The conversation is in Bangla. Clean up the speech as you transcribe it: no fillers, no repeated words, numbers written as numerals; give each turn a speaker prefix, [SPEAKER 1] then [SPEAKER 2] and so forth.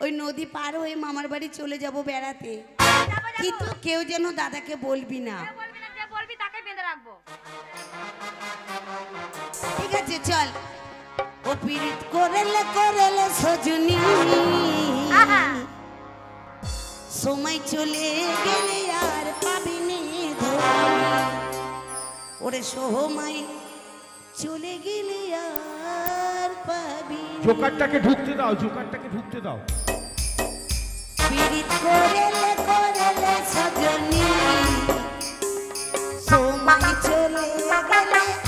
[SPEAKER 1] ওই নদী পার হয়ে মামার বাড়ি চলে যাব বেড়াতে, কিন্তু কেউ যেন দাদাকে বলবি না। ঠিক আছে চল। ও পীড়িত করেলে করেলে সজনী, সময় চলে গেলে আর পাবিনি ধনী। ওরে সময় চলে গেলে আর পাবি।
[SPEAKER 2] জোকারটাকে ঢুকতে দাও, জোকারটাকে ঢুকতে দাও।
[SPEAKER 1] পীড়িত করেলে করেলে সজনী, সময় চলে গেলে